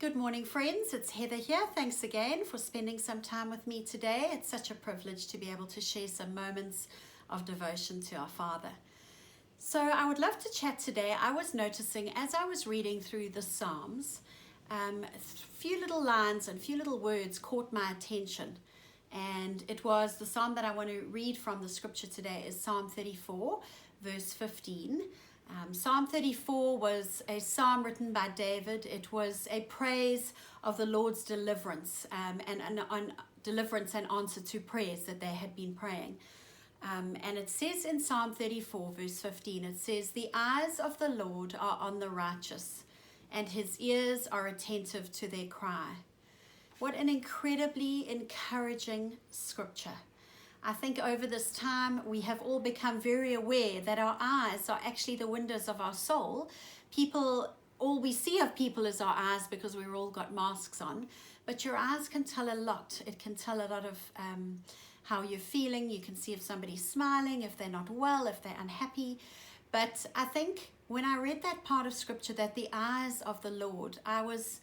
Good morning, friends. It's Heather here. Thanks again for spending some time with me today. It's such a privilege to be able to share some moments of devotion to our Father. So I would love to chat today. I was noticing as I was reading through the Psalms, a few little lines and a few little words caught my attention. And it was the psalm that I want to read from the scripture today is Psalm 34, verse 15. Psalm 34 was a psalm written by David. It was a praise of the Lord's deliverance and deliverance and answer to prayers that they had been praying. And it says in Psalm 34 verse 15, it says, "The eyes of the Lord are on the righteous, and his ears are attentive to their cry." What an incredibly encouraging scripture. I think over this time we have all become very aware that our eyes are actually the windows of our soul. All we see of people is our eyes because we've all got masks on, but your eyes can tell a lot. It can tell a lot of how you're feeling. You can see if somebody's smiling, if they're not well, if they're unhappy. But I think when I read that part of scripture, that the eyes of the Lord, I was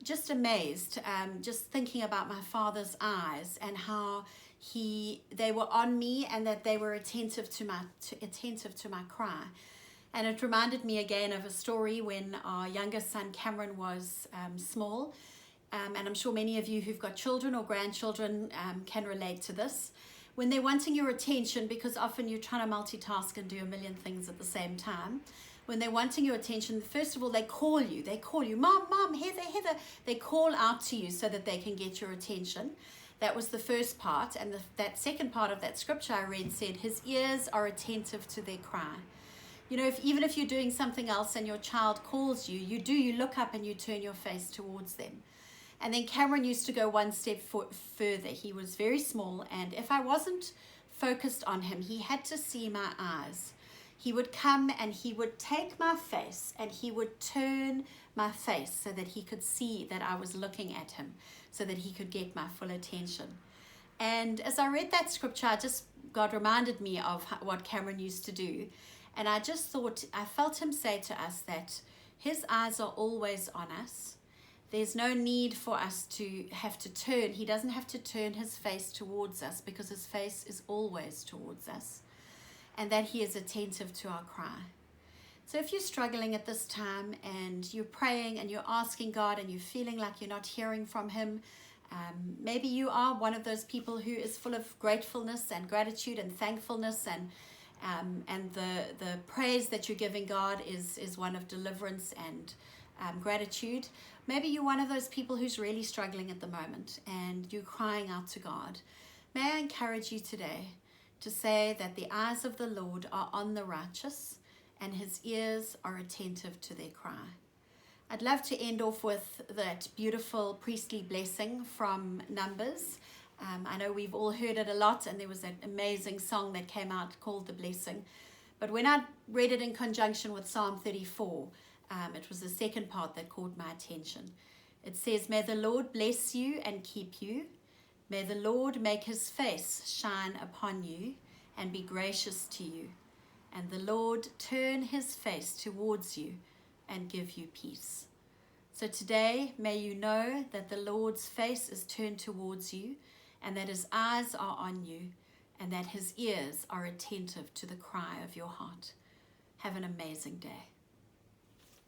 just amazed, just thinking about my Father's eyes and how they were on me and that they were attentive to my cry. And it reminded me again of a story when our youngest son Cameron was small, and I'm sure many of you who've got children or grandchildren can relate to this. When they're wanting your attention, because often you're trying to multitask and do a million things at the same time. When they're wanting your attention, first of all, they call you, Mom, Heather. They call out to you so that they can get your attention. That was the first part. And that second part of that scripture I read said, his ears are attentive to their cry. You know, even if you're doing something else and your child calls you, you look up and you turn your face towards them. And then Cameron used to go one step further. He was very small, and if I wasn't focused on him, he had to see my eyes. He would come and he would take my face and he would turn my face so that he could see that I was looking at him, so that he could get my full attention. And as I read that scripture, God reminded me of what Cameron used to do. And I felt him say to us that his eyes are always on us. There's no need for us to have to turn. He doesn't have to turn his face towards us because his face is always towards us. And that he is attentive to our cry. So if you're struggling at this time and you're praying and you're asking God and you're feeling like you're not hearing from him, maybe you are one of those people who is full of gratefulness and gratitude and thankfulness, and the praise that you're giving God is one of deliverance and gratitude. Maybe you're one of those people who's really struggling at the moment and you're crying out to God. May I encourage you today to say that the eyes of the Lord are on the righteous and his ears are attentive to their cry. I'd love to end off with that beautiful priestly blessing from Numbers. I know we've all heard it a lot, and there was that amazing song that came out called The Blessing. But when I read it in conjunction with Psalm 34, it was the second part that caught my attention. It says, "May the Lord bless you and keep you. May the Lord make his face shine upon you and be gracious to you. And the Lord turn his face towards you and give you peace." So today, may you know that the Lord's face is turned towards you and that his eyes are on you and that his ears are attentive to the cry of your heart. Have an amazing day.